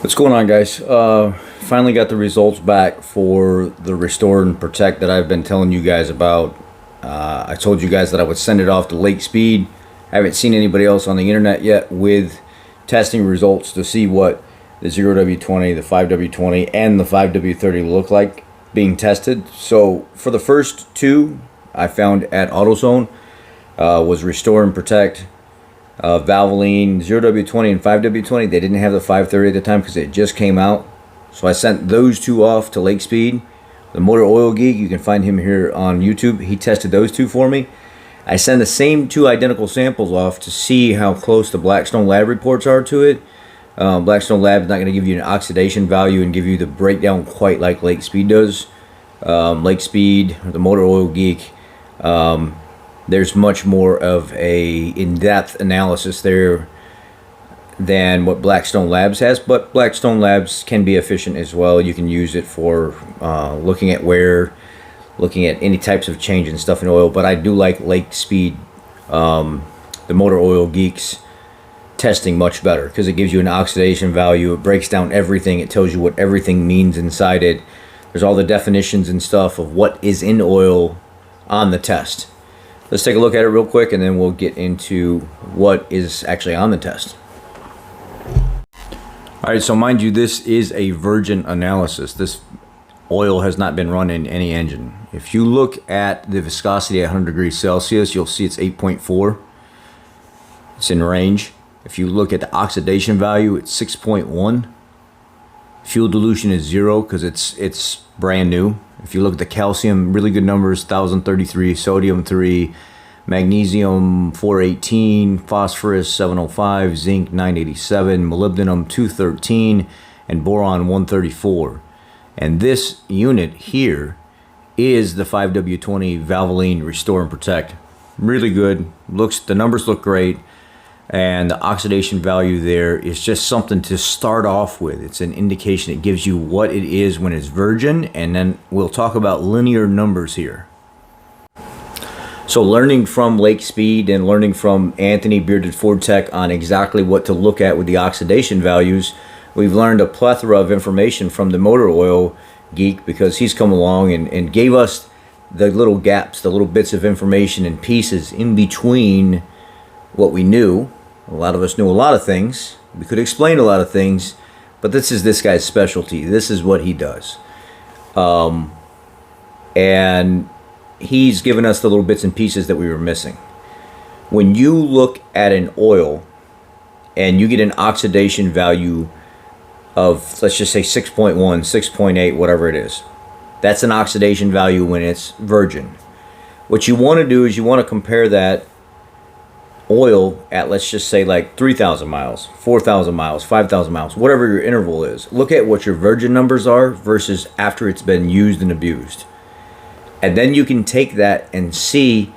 What's going on, guys? Finally got the results back for the Restore and Protect that I've been telling you guys about. I told you guys that I would send it off to Lake Speed. I haven't seen anybody else on the internet yet with testing results to see what the 0W20, the 5W20, and the 5W30 look like being tested. So for the first two I found at AutoZone was Restore and Protect. Valvoline 0W20 and 5W20. They didn't have the 530 at the time because it just came out. So I sent those two off to Lake Speed. The Motor Oil Geek, you can find him here on YouTube. He tested those two for me. I sent the same two identical samples off to see how close the Blackstone Lab reports are to it. Blackstone Lab is not going to give you an oxidation value and give you the breakdown quite like Lake Speed does. Lake Speed, or the Motor Oil Geek, there's much more of a in-depth analysis there than what Blackstone Labs has, but Blackstone Labs can be efficient as well. You can use it for looking at wear, looking at any types of change and stuff in oil, but I do like Lake Speed, the Motor Oil Geeks testing much better because it gives you an oxidation value. It breaks down everything. It tells you what everything means inside it. There's all the definitions and stuff of what is in oil on the test. Let's take a look at it real quick and then we'll get into what is actually on the test. Alright, so mind you, this is a virgin analysis. This oil has not been run in any engine. If you look at the viscosity at 100 degrees Celsius, you'll see it's 8.4. It's in range. If you look at the oxidation value, it's 6.1. Fuel dilution is 0 because it's brand new. If you look at the calcium, really good numbers, 1033, sodium 3, magnesium 418, phosphorus 705, zinc 987, molybdenum 213, and boron 134. And this unit here is the 5W20 Valvoline Restore and Protect. Really good. The numbers look great. And the oxidation value there is just something to start off with. It's an indication. It gives you what it is when it's virgin, and then we'll talk about linear numbers here. So learning from Lake Speed and learning from Anthony Bearded Ford Tech on exactly what to look at with the oxidation values, we've learned a plethora of information from the Motor Oil Geek because he's come along and gave us the little gaps, the little bits of information and pieces in between what we knew. A lot of us knew a lot of things. We could explain a lot of things, but this is this guy's specialty. This is what he does. And he's given us the little bits and pieces that we were missing. When you look at an oil and you get an oxidation value of, let's just say 6.1, 6.8, whatever it is, that's an oxidation value when it's virgin. What you want to do is you want to compare that oil at, let's just say, like 3,000 miles, 4,000 miles, 5,000 miles, whatever your interval is. Look at what your virgin numbers are versus after it's been used and abused. And then you can take that and see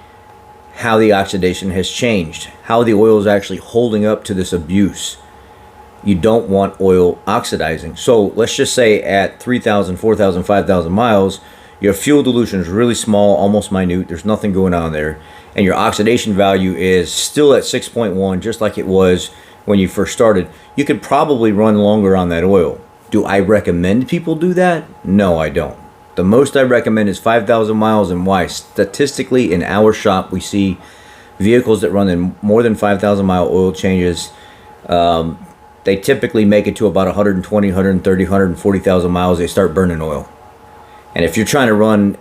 how the oxidation has changed, how the oil is actually holding up to this abuse. You don't want oil oxidizing. So let's just say at 3,000, 4,000, 5,000 miles, your fuel dilution is really small, almost minute. There's nothing going on there. And your oxidation value is still at 6.1, just like it was when you first started. You could probably run longer on that oil. Do I recommend people do that? No, I don't. The most I recommend is 5,000 miles, and why? Statistically, in our shop, we see vehicles that run in more than 5,000 mile oil changes. They typically make it to about 120, 130, 140,000 miles. They start burning oil. And if you're trying to run,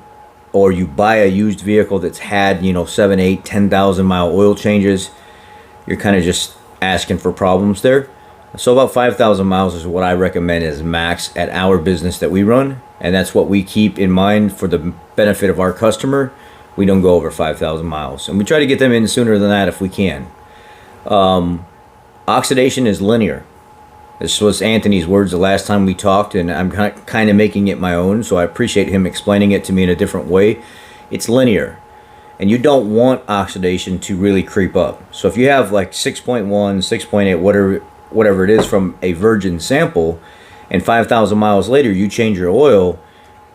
or you buy a used vehicle that's had, 7, 8, 10,000 mile oil changes, you're kind of just asking for problems there. So about 5,000 miles is what I recommend as max at our business that we run. And that's what we keep in mind for the benefit of our customer. We don't go over 5,000 miles. And we try to get them in sooner than that if we can. Oxidation is linear. This was Anthony's words the last time we talked, and I'm kind of making it my own, so I appreciate him explaining it to me in a different way. It's linear, and you don't want oxidation to really creep up. So if you have like 6.1, 6.8, whatever it is from a virgin sample, and 5,000 miles later you change your oil,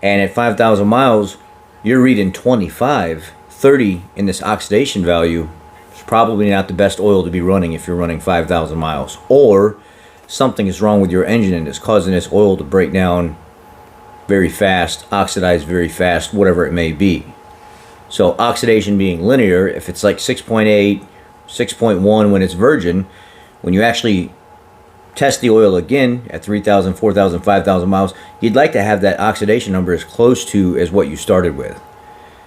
and at 5,000 miles you're reading 25, 30 in this oxidation value, it's probably not the best oil to be running if you're running 5,000 miles. Or something is wrong with your engine and it's causing this oil to break down very fast, oxidize very fast, whatever it may be. So oxidation being linear, if it's like 6.8, 6.1 when it's virgin, when you actually test the oil again at 3,000, 4,000, 5,000 miles, you'd like to have that oxidation number as close to as what you started with.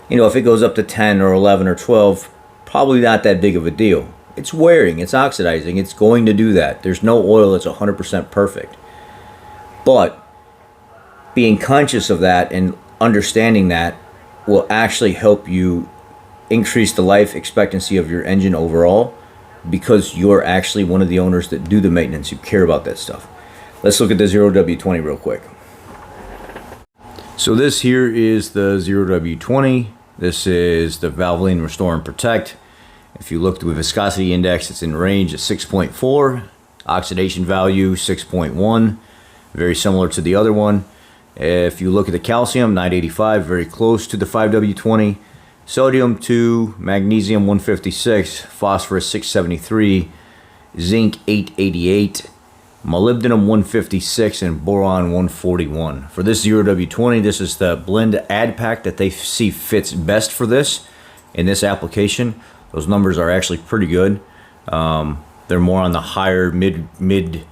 You know, if it goes up to 10 or 11 or 12, probably not that big of a deal. It's wearing, it's oxidizing, it's going to do that. There's no oil that's 100% perfect. But being conscious of that and understanding that will actually help you increase the life expectancy of your engine overall, because you're actually one of the owners that do the maintenance. You care about that stuff. Let's look at the 0W20 real quick. So this here is the 0W20. This is the Valvoline Restore and Protect. If you look at the viscosity index, it's in range at 6.4. Oxidation value 6.1. Very similar to the other one. If you look at the calcium, 985, very close to the 5W20. Sodium 2, magnesium 156, phosphorus 673, zinc 888, molybdenum 156, and boron 141. For this 0W20, this is the blend add pack that they see fits best for this in this application. Those numbers are actually pretty good. They're more on the higher mid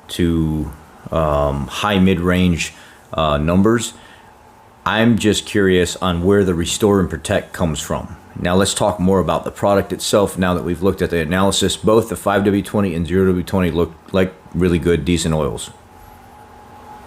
to high mid-range numbers. I'm just curious on where the Restore and Protect comes from. Now let's talk more about the product itself now that we've looked at the analysis. Both the 5W20 and 0W20 look like really good, decent oils.